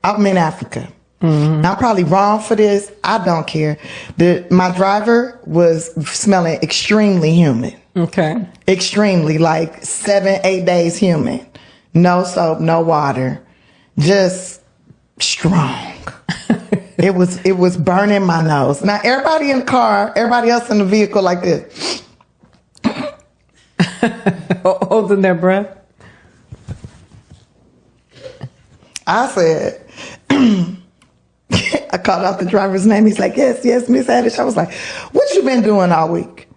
I'm in Africa. Now, I'm probably wrong for this. I don't care. My driver was smelling extremely humid. Okay. Extremely, like 7-8 days humid. No soap, no water. Just strong. It was burning my nose. Now, everybody in the car, everybody else in the vehicle like this. Holding their breath. I said, I called out the driver's name. He's like, yes, Miss Haddish. I was like, what you been doing all week?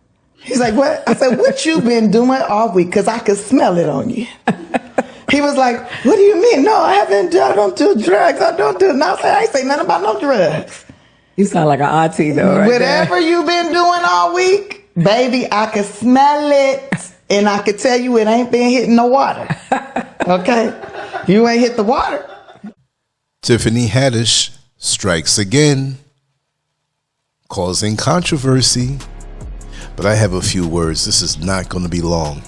He's like, what? I said, what you been doing all week? Because I could smell it on you. He was like, what do you mean? No, I don't do drugs. I don't do it. No, I ain't say nothing about no drugs. You sound like an auntie, though, right? Whatever you been doing all week, baby, I could smell it. And I could tell you it ain't been hitting the water. Okay? You ain't hit the water. Tiffany Haddish strikes again, causing controversy. But I have a few words. This is not going to be long.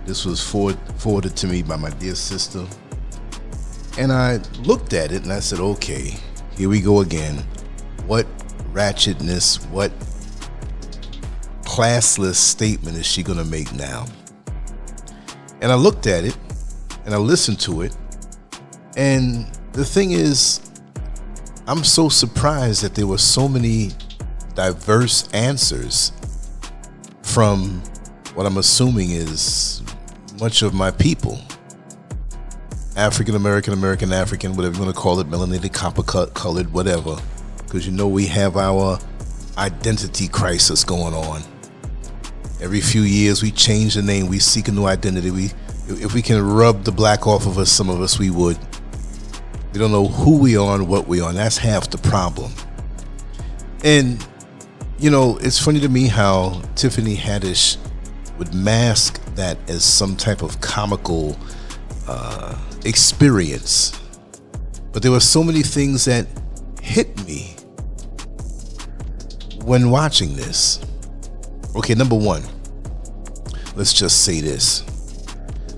This was forwarded to me by my dear sister. And I looked at it and I said, okay, here we go again. What ratchetness, what classless statement is she going to make now? And I looked at it and I listened to it. And the thing is, I'm so surprised that there were so many diverse answers from what I'm assuming is much of my people. African American, American African, whatever you want to call it, melanated, copper colored, whatever. Because you know we have our identity crisis going on. Every few years we change the name, we seek a new identity. If we can rub the black off of us, some of us we would. We don't know who we are and what we are, and that's half the problem. And, you know, it's funny to me how Tiffany Haddish would mask that as some type of comical experience. But there were so many things that hit me when watching this. Okay, number one, let's just say this.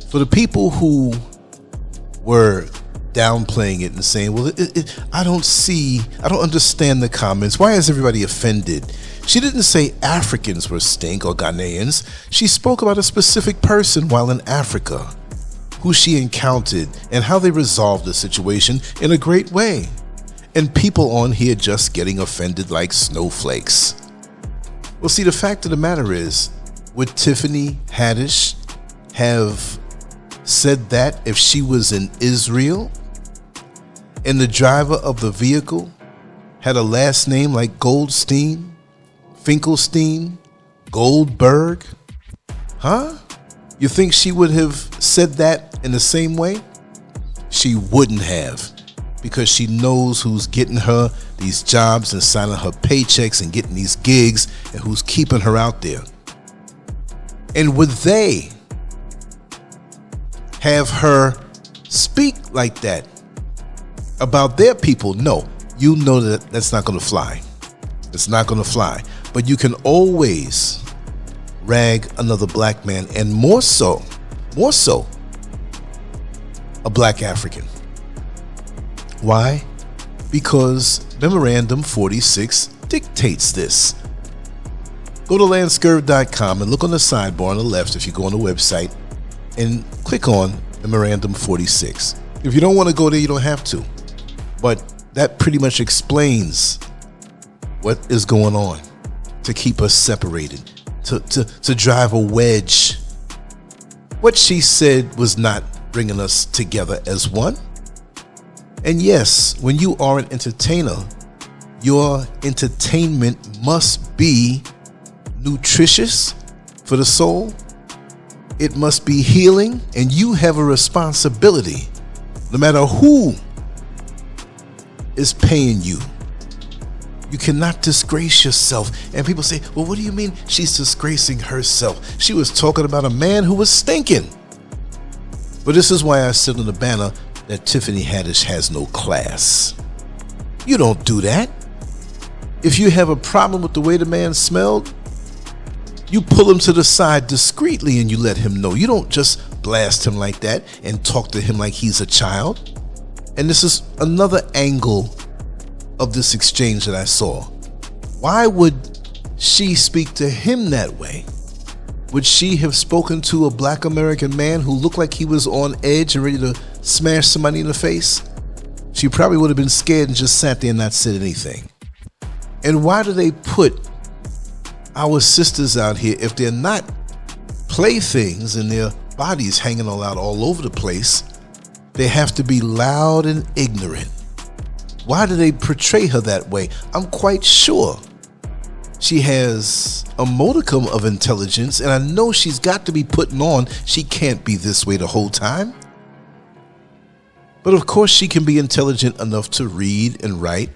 For the people who were downplaying it and saying, well, I don't understand the comments. Why is everybody offended? She didn't say Africans were stink or Ghanaians. She spoke about a specific person while in Africa, who she encountered and how they resolved the situation in a great way. And people on here just getting offended like snowflakes. Well, see, the fact of the matter is, would Tiffany Haddish have said that if she was in Israel and the driver of the vehicle had a last name like Goldstein, Finkelstein, Goldberg? Huh? You think she would have said that in the same way? She wouldn't have, because she knows who's getting her these jobs and signing her paychecks and getting these gigs and who's keeping her out there. And would they have her speak like that about their people? No, you know that's not going to fly. It's not going to fly. But you can always rag another black man, and more so, a black African. Why? Because Memorandum 46 dictates this. Go to Lancescurv.com and look on the sidebar on the left if you go on the website and click on Memorandum 46. If you don't want to go there, you don't have to. But that pretty much explains what is going on to keep us separated, to drive a wedge. What she said was not bringing us together as one. And yes, when you are an entertainer, your entertainment must be nutritious for the soul. It must be healing, and you have a responsibility, no matter who is paying you. You cannot disgrace yourself. And people say, well, what do you mean she's disgracing herself? She was talking about a man who was stinking. But this is why I sit on the banner that Tiffany Haddish has no class. You don't do that. If you have a problem with the way the man smelled, you pull him to the side discreetly and you let him know. You don't just blast him like that and talk to him like he's a child. And this is another angle of this exchange that I saw. Why would she speak to him that way? Would she have spoken to a black American man who looked like he was on edge and ready to smash somebody in the face? She probably would have been scared and just sat there and not said anything. And why do they put our sisters out here, if they're not playthings and their bodies hanging all over the place, they have to be loud and ignorant? Why do they portray her that way? I'm quite sure she has a modicum of intelligence, and I know she's got to be putting on. She can't be this way the whole time. But of course she can be intelligent enough to read and write,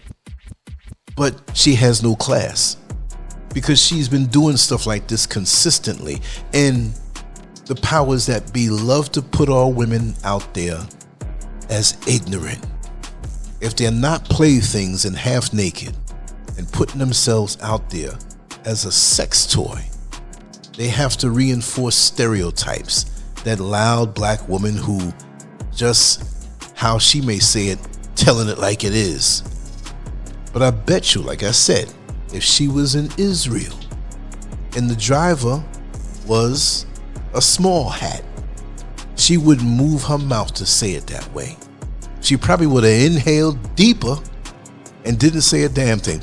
but she has no class because she's been doing stuff like this consistently. And the powers that be love to put all women out there as ignorant. If they're not playthings and half naked and putting themselves out there as a sex toy, they have to reinforce stereotypes. That loud black woman who just, how she may say it, telling it like it is. But I bet you, like I said, if she was in Israel and the driver was a small hat, she wouldn't move her mouth to say it that way. She probably would have inhaled deeper and didn't say a damn thing.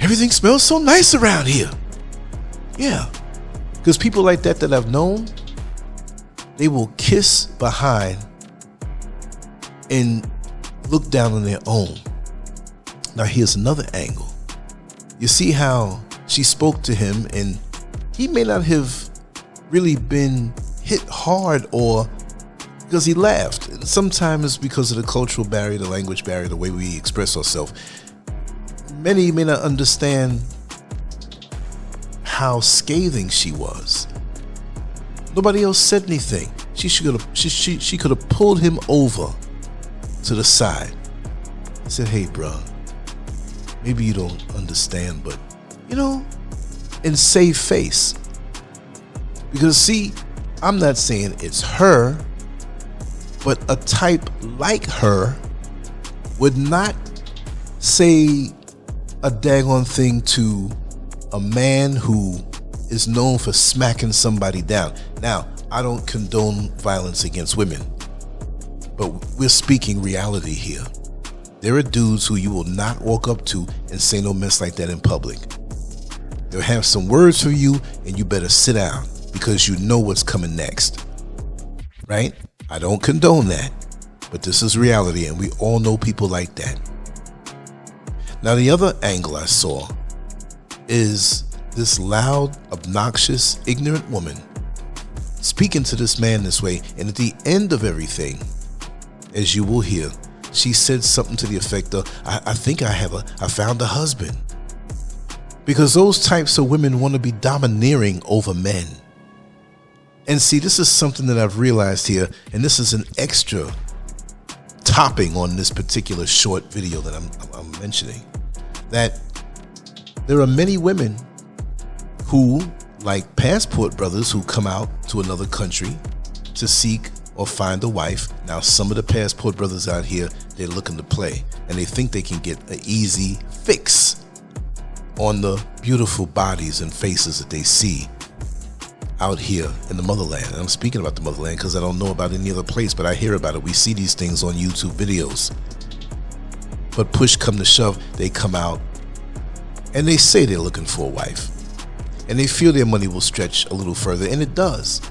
Everything smells so nice around here. Yeah, because people like that I've known, they will kiss behind and look down on their own. Now here's another angle. You see how she spoke to him, and he may not have really been hit hard, or because he laughed. And sometimes because of the cultural barrier, the language barrier, the way we express ourselves, many may not understand how scathing she was. Nobody else said anything. She could have pulled him over to the side and said, "Hey, bro, maybe you don't understand, but and save face." Because see, I'm not saying it's her, but a type like her would not say a daggone thing to a man who is known for smacking somebody down. Now, I don't condone violence against women, but we're speaking reality here. There are dudes who you will not walk up to and say no mess like that in public. They'll have some words for you, and you better sit down because you know what's coming next. Right? I don't condone that, but this is reality, and we all know people like that. Now, the other angle I saw is this loud, obnoxious, ignorant woman speaking to this man this way, and at the end of everything, as you will hear, she said something to the effect of, I think I found a husband. Because those types of women want to be domineering over men. And see, this is something that I've realized here, and this is an extra topping on this particular short video that I'm mentioning, that there are many women who, like passport brothers who come out to another country to seek or find a wife. Now, some of the passport brothers out here, they're looking to play, and they think they can get an easy fix on the beautiful bodies and faces that they see out here in the motherland. And I'm speaking about the motherland because I don't know about any other place, but I hear about it. We see these things on YouTube videos. But push come to shove, they come out and they say they're looking for a wife, and they feel their money will stretch a little further, and it does.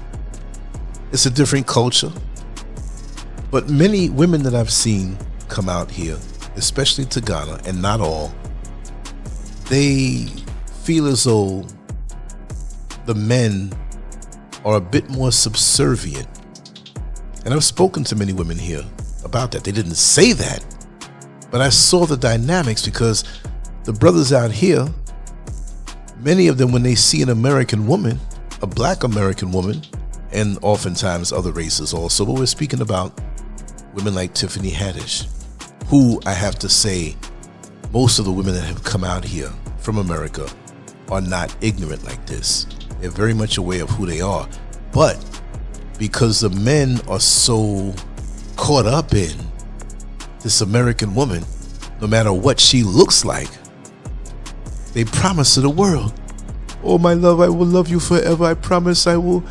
It's a different culture. But many women that I've seen come out here, especially to Ghana, and not all, they feel as though the men are a bit more subservient. And I've spoken to many women here about that. They didn't say that, but I saw the dynamics, because the brothers out here, many of them, when they see an American woman, a black American woman, and oftentimes other races also, but we're speaking about women like Tiffany Haddish, who I have to say, most of the women that have come out here from America are not ignorant like this. They're very much aware of who they are. But because the men are so caught up in this American woman, no matter what she looks like, they promise her the world. Oh, my love, I will love you forever. I promise I will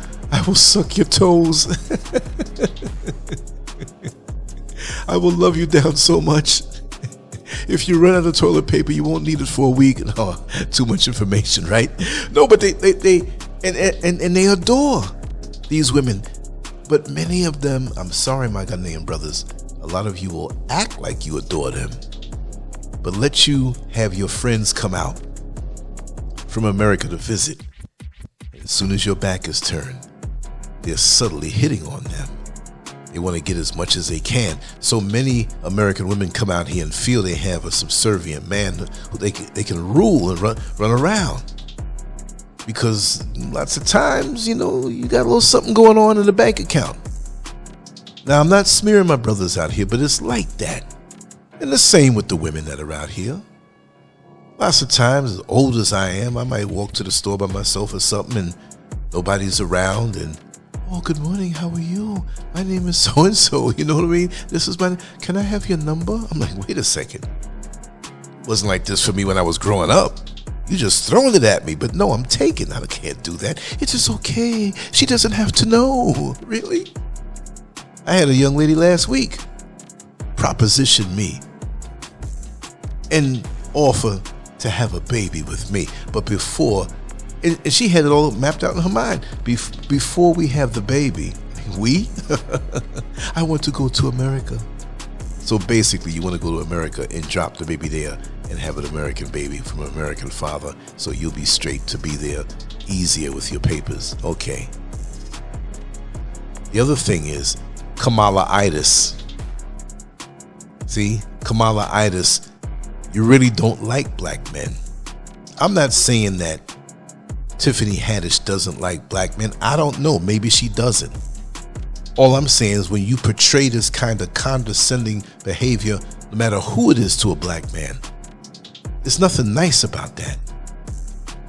suck your toes. I will love you down so much. If you run out of toilet paper, you won't need it for a week. No, too much information, right? No, but they adore these women. But many of them, I'm sorry, my Ghanaian brothers, a lot of you will act like you adore them, but let you have your friends come out from America to visit. And as soon as your back is turned, they're subtly hitting on them. They want to get as much as they can. So many American women come out here and feel they have a subservient man who they can rule and run around. Because lots of times, you got a little something going on in the bank account. Now, I'm not smearing my brothers out here, but it's like that. And the same with the women that are out here. Lots of times, as old as I am, I might walk to the store by myself or something and nobody's around and, oh, good morning, how are you? My name is so-and-so, you know what I mean? This is can I have your number? I'm like, wait a second. It wasn't like this for me when I was growing up. You just throwing it at me, but no, I'm taking. I can't do that. It's just okay. She doesn't have to know. Really? I had a young lady last week proposition me and offer to have a baby with me. But before, and she had it all mapped out in her mind. Before we have the baby, I want to go to America. So basically, you want to go to America and drop the baby there and have an American baby from an American father, so you'll be straight to be there easier with your papers. Okay. The other thing is Kamala-itis. See, Kamala-itis, you really don't like black men. I'm not saying that Tiffany Haddish doesn't like black men. I don't know. Maybe she doesn't. All I'm saying is when you portray this kind of condescending behavior, no matter who it is to a black man, there's nothing nice about that.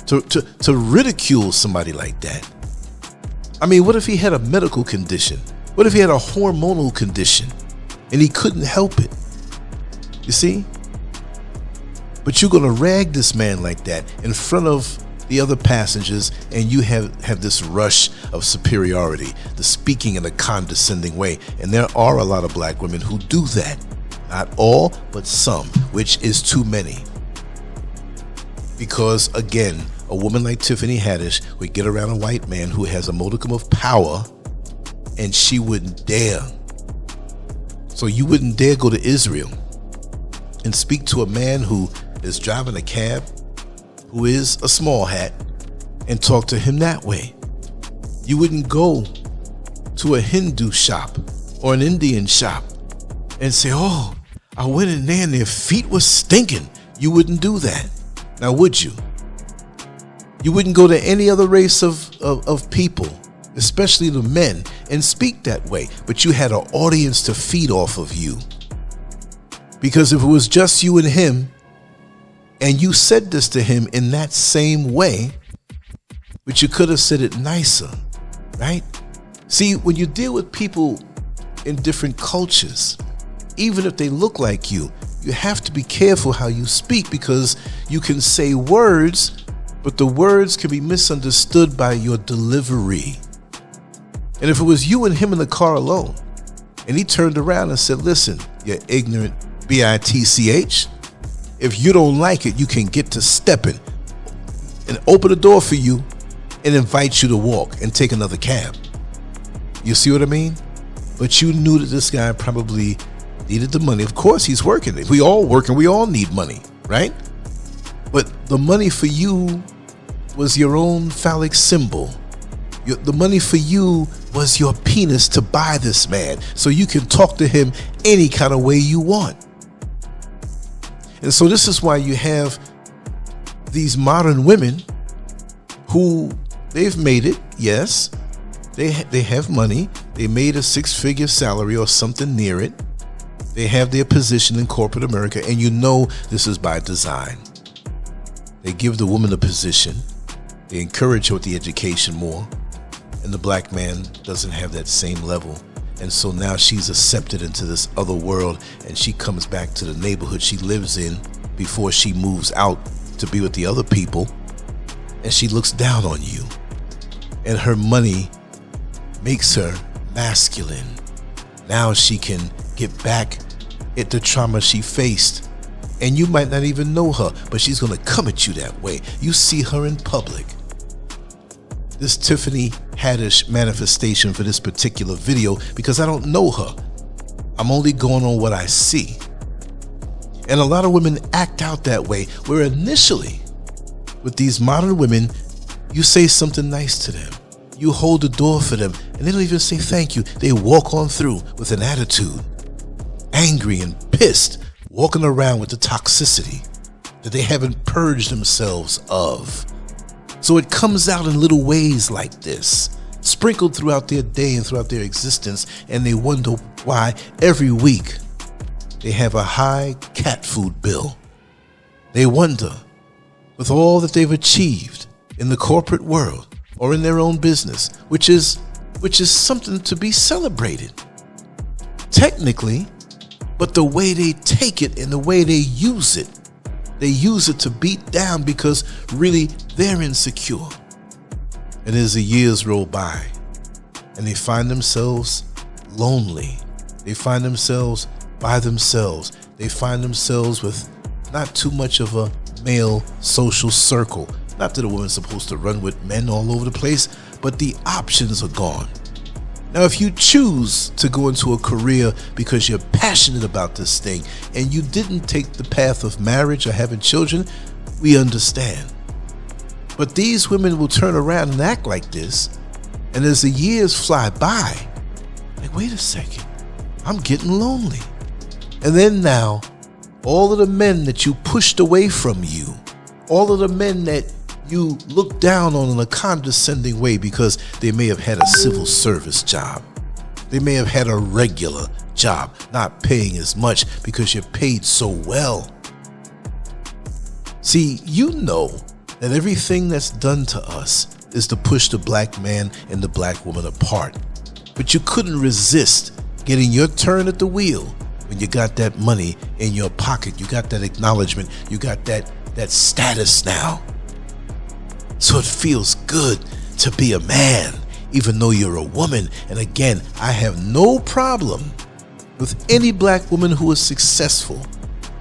To ridicule somebody like that. I mean, what if he had a medical condition? What if he had a hormonal condition and he couldn't help it? You see? But you're going to rag this man like that in front of the other passengers, and you have this rush of superiority, the speaking in a condescending way. And there are a lot of black women who do that. Not all, but some, which is too many. Because again, a woman like Tiffany Haddish would get around a white man who has a modicum of power, and she wouldn't dare. So you wouldn't dare go to Israel and speak to a man who is driving a cab, who is a small hat, and talk to him that way. You wouldn't go to a Hindu shop or an Indian shop and say, oh, I went in there and their feet were stinking. You wouldn't do that. Now, would you? You wouldn't go to any other race of people, especially the men, and speak that way. But you had an audience to feed off of you. Because if it was just you and him, and you said this to him in that same way, but you could have said it nicer, right? See, when you deal with people in different cultures, even if they look like you have to be careful how you speak, because you can say words, but the words can be misunderstood by your delivery. And if it was you and him in the car alone, and he turned around and said, listen, you ignorant bitch, if you don't like it, you can get to stepping and open the door for you and invite you to walk and take another cab. You see what I mean? But you knew that this guy probably needed the money. Of course, he's working. We all work and we all need money, right? But the money for you was your own phallic symbol. The money for you was your penis to buy this man so you can talk to him any kind of way you want. And so this is why you have these modern women who they've made it. Yes, they have money. They made a 6-figure salary or something near it. They have their position in corporate America, and you know this is by design. They give the woman a position. They encourage her with the education more, and the black man doesn't have that same level. And so now she's accepted into this other world, and she comes back to the neighborhood she lives in before she moves out to be with the other people. And she looks down on you. And her money makes her masculine. Now she can get back at the trauma she faced. And you might not even know her, but she's going to come at you that way. You see her in public. This Tiffany Haddish manifestation for this particular video, because I don't know her. I'm only going on what I see. And a lot of women act out that way, where initially, with these modern women, you say something nice to them. You hold the door for them, and they don't even say thank you. They walk on through with an attitude, angry and pissed, walking around with the toxicity that they haven't purged themselves of. So it comes out in little ways like this, sprinkled throughout their day and throughout their existence, and they wonder why every week they have a high cat food bill. They wonder, with all that they've achieved in the corporate world or in their own business, which is something to be celebrated, technically, but the way they take it and the way they use it to beat down, because really they're insecure. And as the years roll by and they find themselves lonely, they find themselves by themselves, they find themselves with not too much of a male social circle. Not that a woman's supposed to run with men all over the place, but the options are gone. Now, if you choose to go into a career because you're passionate about this thing and you didn't take the path of marriage or having children, we understand. But these women will turn around and act like this, and as the years fly by, like, wait a second, I'm getting lonely. And then now, all of the men that you pushed away from you, all of the men that you look down on in a condescending way because they may have had a civil service job, they may have had a regular job, not paying as much because you're paid so well. See, you know that everything that's done to us is to push the black man and the black woman apart. But you couldn't resist getting your turn at the wheel when you got that money in your pocket. You got that acknowledgement. You got that status now. So it feels good to be a man, even though you're a woman. And again, I have no problem with any black woman who is successful.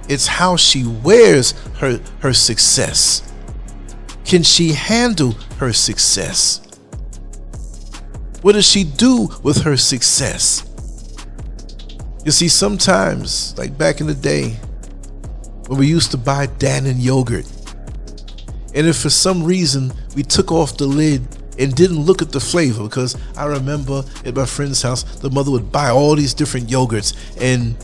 It's how she wears her success. Can she handle her success? What does she do with her success? You see, sometimes, like back in the day, when we used to buy Dannon yogurt, and if for some reason we took off the lid and didn't look at the flavor, because I remember at my friend's house, the mother would buy all these different yogurts, and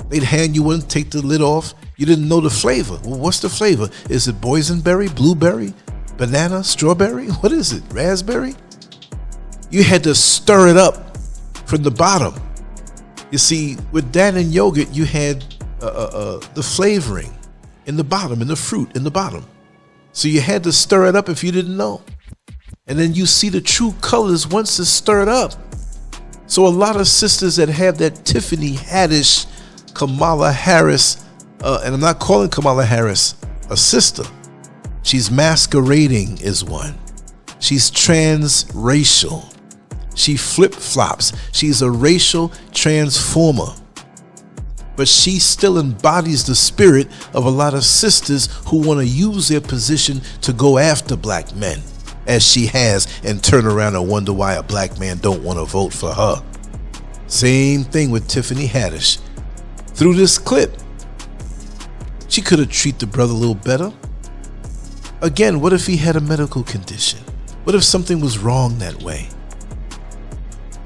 they'd hand you one, take the lid off. You didn't know the flavor. Well, what's the flavor? Is it boysenberry, blueberry, banana, strawberry? What is it? Raspberry? You had to stir it up from the bottom. You see, with Dannon yogurt, you had the flavoring in the bottom, and the fruit in the bottom. So you had to stir it up if you didn't know. And then you see the true colors once it's stirred up. So a lot of sisters that have that Tiffany Haddish, Kamala Harris, and I'm not calling Kamala Harris a sister. She's masquerading as one. She's transracial. She flip-flops. She's a racial transformer. But she still embodies the spirit of a lot of sisters who want to use their position to go after black men, as she has, and turn around and wonder why a black man don't want to vote for her. Same thing with Tiffany Haddish. Through this clip, she could have treated the brother a little better. Again, what if he had a medical condition? What if something was wrong that way?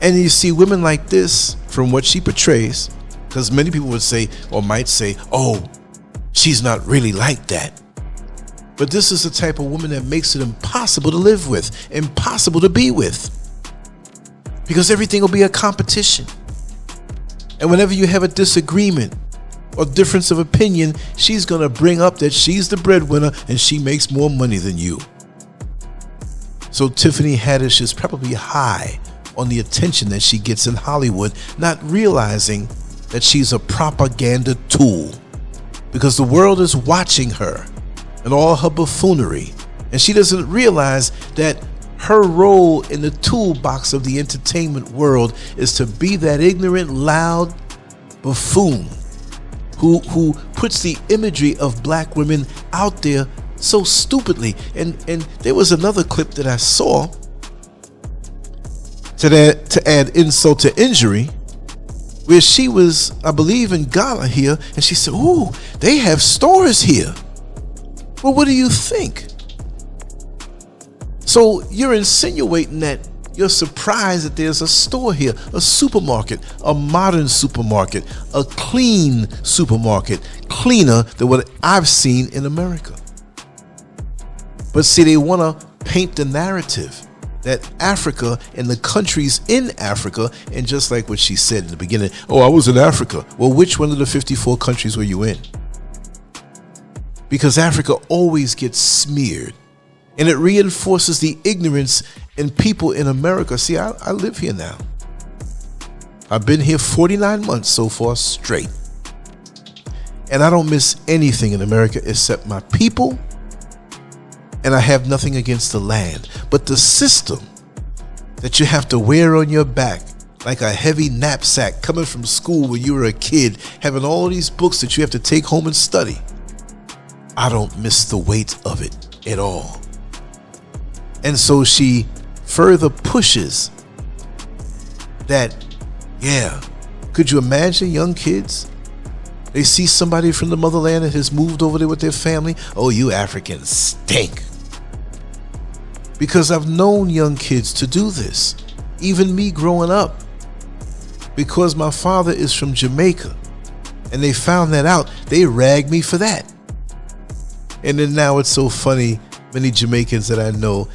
And you see women like this, from what she portrays, because many people would say, or might say, oh, she's not really like that. But this is the type of woman that makes it impossible to live with, impossible to be with. Because everything will be a competition. And whenever you have a disagreement or difference of opinion, she's going to bring up that she's the breadwinner and she makes more money than you. So Tiffany Haddish is probably high on the attention that she gets in Hollywood, not realizing that she's a propaganda tool, because the world is watching her and all her buffoonery, and she doesn't realize that her role in the toolbox of the entertainment world is to be that ignorant, loud buffoon who puts the imagery of black women out there so stupidly. And there was another clip that I saw to add insult to injury, where she was, I believe, in Ghana here, and she said, "Ooh, they have stores here." Well, what do you think? So you're insinuating that you're surprised that there's a store here, a supermarket, a modern supermarket, a clean supermarket, cleaner than what I've seen in America. But see, they want to paint the narrative that Africa and the countries in Africa, and just like what she said in the beginning, oh, I was in Africa. Well, which one of the 54 countries were you in? Because Africa always gets smeared, and it reinforces the ignorance in people in America. See, I live here now. I've been here 49 months so far straight, and I don't miss anything in America except my people. And I have nothing against the land, but the system that you have to wear on your back like a heavy knapsack coming from school when you were a kid, having all these books that you have to take home and study. I don't miss the weight of it at all. And so she further pushes that, yeah, could you imagine young kids? They see somebody from the motherland that has moved over there with their family. Oh, you Africans stink. Because I've known young kids to do this. Even me growing up. Because my father is from Jamaica. And they found that out. They ragged me for that. And then now it's so funny. Many Jamaicans that I know,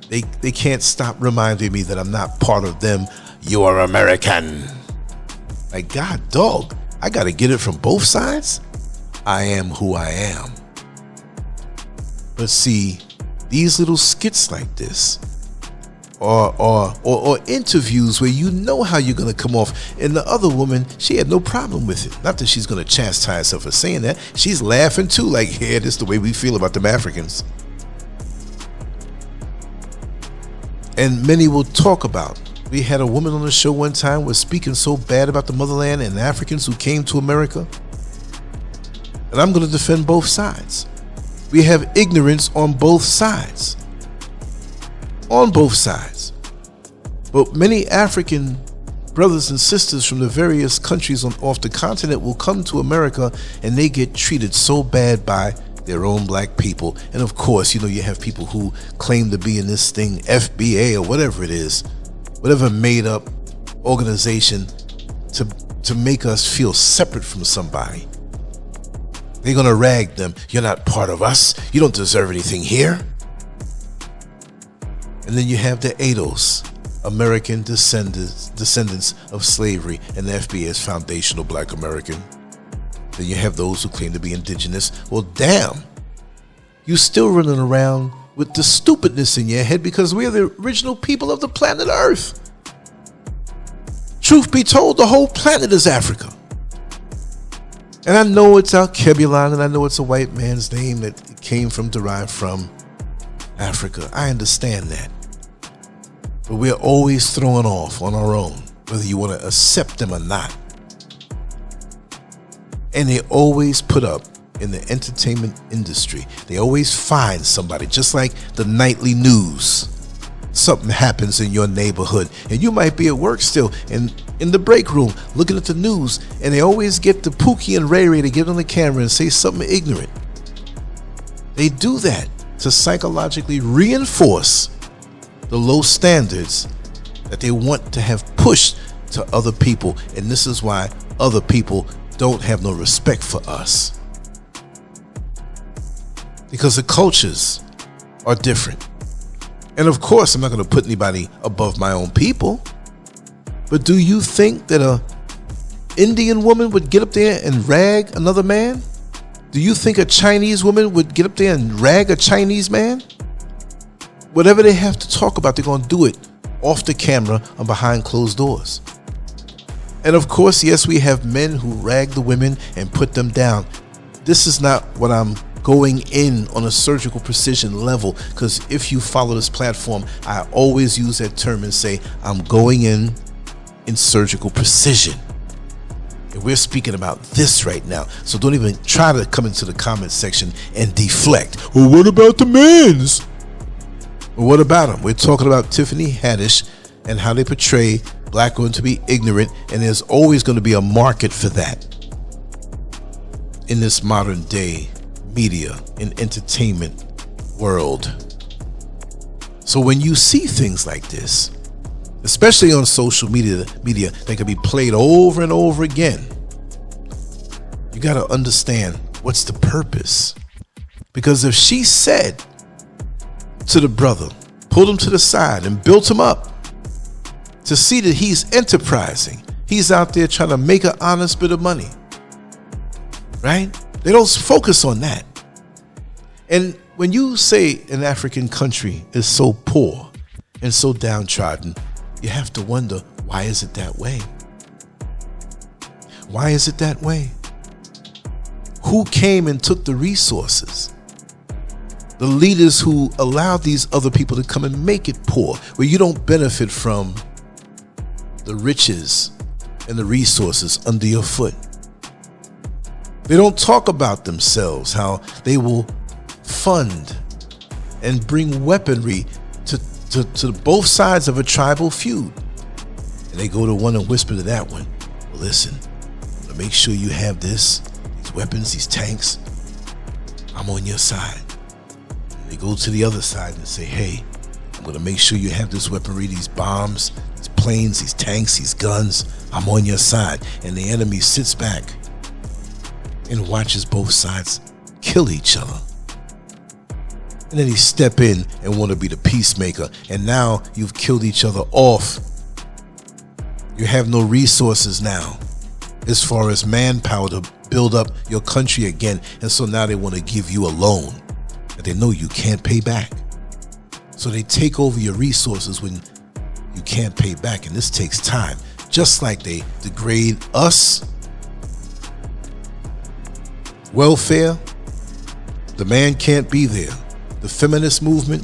they can't stop reminding me that I'm not part of them. You are American. Like, God, dog. I got to get it from both sides. I am who I am. But see, these little skits like this, or interviews where you know how you're going to come off, and the other woman, she had no problem with it. Not that she's going to chastise herself for saying that. She's laughing too, like, yeah, this is the way we feel about them Africans. And many will talk about, we had a woman on the show one time was speaking so bad about the motherland and the Africans who came to America. And I'm going to defend both sides. We have ignorance on both sides. On both sides. But many African brothers and sisters from the various countries off the continent will come to America, and they get treated so bad by their own black people. And of course, you know, you have people who claim to be in this thing, FBA or whatever it is, whatever made up organization to make us feel separate from somebody. They're going to rag them. You're not part of us. You don't deserve anything here. And then you have the ADOS, American descendants of slavery, and the FBA is foundational black American. Then you have those who claim to be indigenous. Well, damn, you still running around with the stupidness in your head because we are the original people of the planet Earth. Truth be told, the whole planet is Africa. And I know it's Alkebulan, and I know it's a white man's name that derived from Africa. I understand that. But we're always throwing off on our own, whether you want to accept them or not. And they always put up in the entertainment industry. They always find somebody, just like the nightly news. Something happens in your neighborhood, and you might be at work still, and in the break room looking at the news, and they always get the Pookie and Ray Ray to get on the camera and say something ignorant. They do that to psychologically reinforce the low standards that they want to have pushed to other people, and this is why other people don't have no respect for us, because the cultures are different. And of course, I'm not going to put anybody above my own people. But do you think that a Indian woman would get up there and rag another man? Do you think a Chinese woman would get up there and rag a Chinese man? Whatever they have to talk about, they're going to do it off the camera and behind closed doors. And of course, yes, we have men who rag the women and put them down. This is not what I'm going in on a surgical precision level, because if you follow this platform, I always use that term and say I'm going in surgical precision. And we're speaking about this right now. So don't even try to come into the comment section and deflect. Well, what about the men's? Well, what about them? We're talking about Tiffany Haddish and how they portray black women to be ignorant, and there's always going to be a market for that in this modern day media and entertainment world. So when you see things like this, especially on social media, they can be played over and over again. You got to understand what's the purpose. Because if she said to the brother, pulled him to the side and built him up to see that he's enterprising, he's out there trying to make an honest bit of money, right? They don't focus on that. And when you say an African country is so poor and so downtrodden, you have to wonder, why is it that way? Why is it that way? Who came and took the resources? The leaders who allowed these other people to come and make it poor, where you don't benefit from the riches and the resources under your foot. They don't talk about themselves, how they will fund and bring weaponry to both sides of a tribal feud. And they go to one and whisper to that one, well, listen, to make sure you have these weapons, these tanks, I'm on your side. And they go to the other side and say, hey, I'm going to make sure you have this weaponry, these bombs, these planes, these tanks, these guns, I'm on your side. And the enemy sits back and watches both sides kill each other. And then he step in and want to be the peacemaker. And now you've killed each other off. You have no resources now as far as manpower to build up your country again. And so now they want to give you a loan that they know you can't pay back. So they take over your resources when you can't pay back. And this takes time. Just like they degrade us. Welfare. The man can't be there. The feminist movement,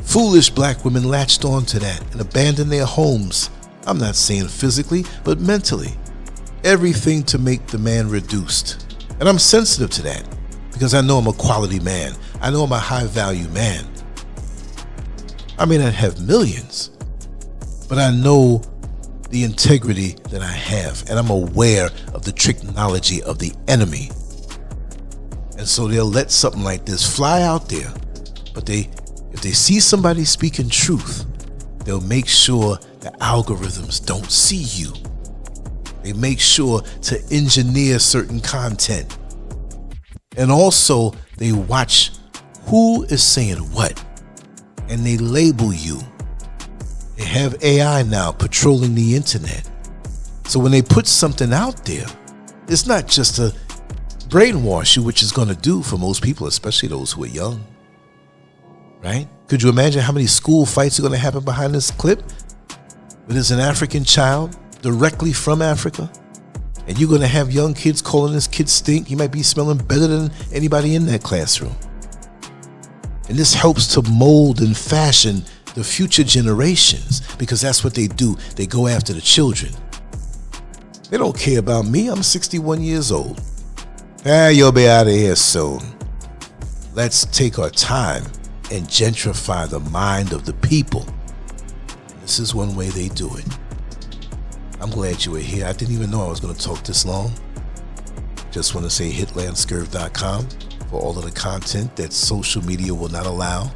foolish black women latched on to that and abandoned their homes. I'm not saying physically, but mentally. Everything to make the man reduced. And I'm sensitive to that because I know I'm a quality man. I know I'm a high value man. I may not have millions, but I know the integrity that I have, and I'm aware of the technology of the enemy. And so they'll let something like this fly out there. But if they see somebody speaking truth, they'll make sure the algorithms don't see you. They make sure to engineer certain content. And also they watch who is saying what. And they label you. They have AI now patrolling the internet. So when they put something out there, it's not just a brainwash you, which is going to do for most people, especially those who are young, right? Could you imagine how many school fights are going to happen behind this clip? It is an African child directly from Africa, and you're going to have young kids calling this kid stink. He might be smelling better than anybody in that classroom. And this helps to mold and fashion the future generations, because that's what they do. They go after the children. They don't care about me. I'm 61 years old. You'll be out of here soon. Let's take our time and gentrify the mind of the people. And this is one way they do it. I'm glad you were here. I didn't even know I was going to talk this long. Just want to say hit Lancescurv.com for all of the content that social media will not allow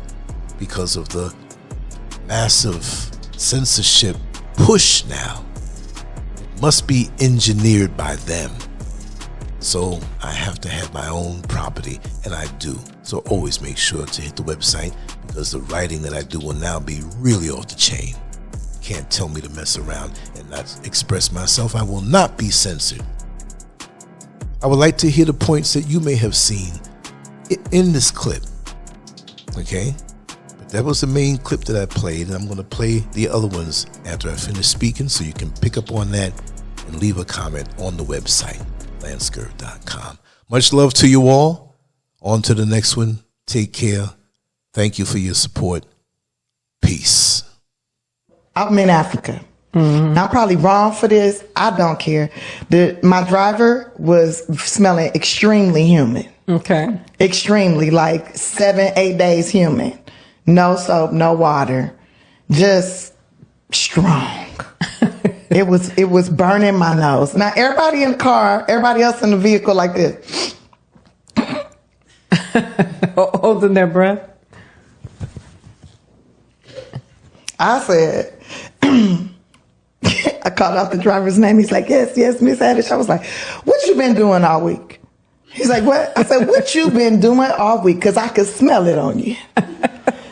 because of the massive censorship push now. It must be engineered by them. So I have to have my own property, and I do. So always make sure to hit the website, because the writing that I do will now be really off the chain. Can't tell me to mess around and not express myself. I will not be censored. I would like to hear the points that you may have seen in this clip. Okay? But that was the main clip that I played, and I'm going to play the other ones after I finish speaking, so you can pick up on that and leave a comment on the website, Lancescurv.com. Much love to you all. On to the next one. Take care. Thank you for your support. Peace. I'm in Africa. Mm-hmm. I'm probably wrong for this. I don't care. My driver was smelling extremely humid. Okay. Extremely, like 7-8 days humid. No soap, no water. Just strong. It was burning my nose. Now everybody in the car, everybody else in the vehicle like this. Holding their breath. I said, I called out the driver's name. He's like, yes, Miss Haddish. I was like, what you been doing all week? He's like, what? I said, what you been doing all week? Because I could smell it on you.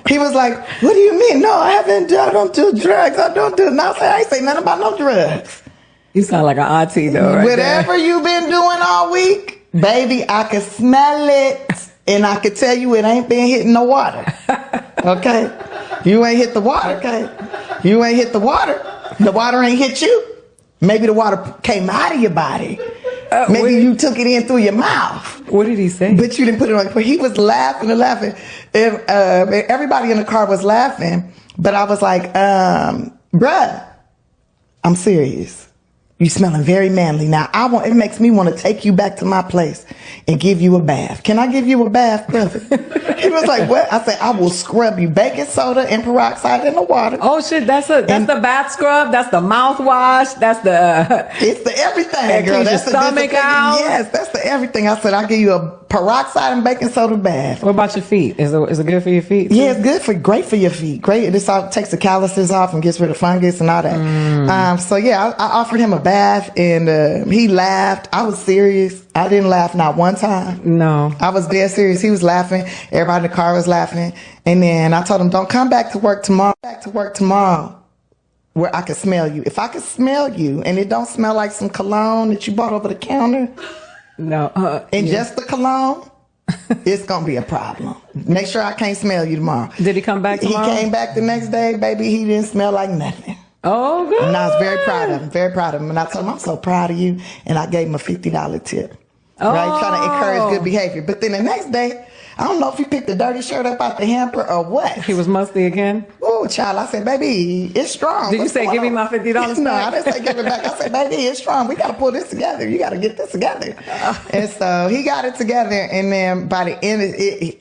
He was like, what do you mean? No, I don't do drugs. I don't do, no, I ain't say nothing about no drugs. You sound like an auntie though, right? Whatever you been doing all week, baby, I could smell it. And I could tell you it ain't been hitting no water. Okay? You ain't hit the water, okay? You ain't hit the water. The water ain't hit you. Maybe the water came out of your body. Maybe you took it in through your mouth. What did he say? But you didn't put it on. But he was laughing and laughing. Everybody in the car was laughing. But I was like, bruh, I'm serious. You smelling very manly. Now, it makes me want to take you back to my place and give you a bath. Can I give you a bath, brother? He was like, what? I said, I will scrub you. Baking soda and peroxide in the water. Oh, shit. That's the bath scrub. That's the mouthwash. That's the... It's the everything, girl. That's your stomach out. Yes, that's the everything. I said, I'll give you a peroxide and baking soda bath. What about your feet? Is it good for your feet too? Yeah, it's great for your feet. Great. This all takes the calluses off and gets rid of fungus and all that. So yeah, I offered him a bath and he laughed. I was serious. I didn't laugh not one time. No. I was dead serious. He was laughing. Everybody in the car was laughing. And then I told him, don't come back to work tomorrow. Where I could smell you. If I could smell you and it don't smell like some cologne that you bought over the counter. No. And just the cologne, it's going to be a problem. Make sure I can't smell you tomorrow. Did he come back tomorrow? He came back the next day, baby. He didn't smell like nothing. Oh, good. And I was very proud of him. Very proud of him. And I told him, I'm so proud of you. And I gave him a $50 tip. Oh. Right? Trying to encourage good behavior. But then the next day, I don't know if he picked the dirty shirt up out the hamper or what. He was musty again? Oh, child. I said, baby, it's strong. Did you say, give me my $50 No, I didn't say give it back. I said, baby, it's strong. We got to pull this together. You got to get this together. And so he got it together. And then by the end,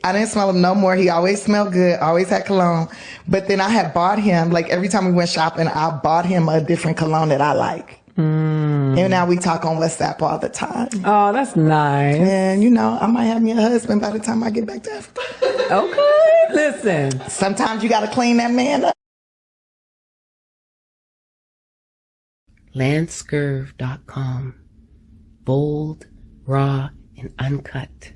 I didn't smell him no more. He always smelled good, always had cologne. But then I had bought him, like every time we went shopping, I bought him a different cologne that I like. And now we talk on WhatsApp all the time. Oh, that's nice. And, I might have me a husband by the time I get back to Africa. Okay, listen. Sometimes you got to clean that man up. Lancescurv.com. Bold, raw, and uncut.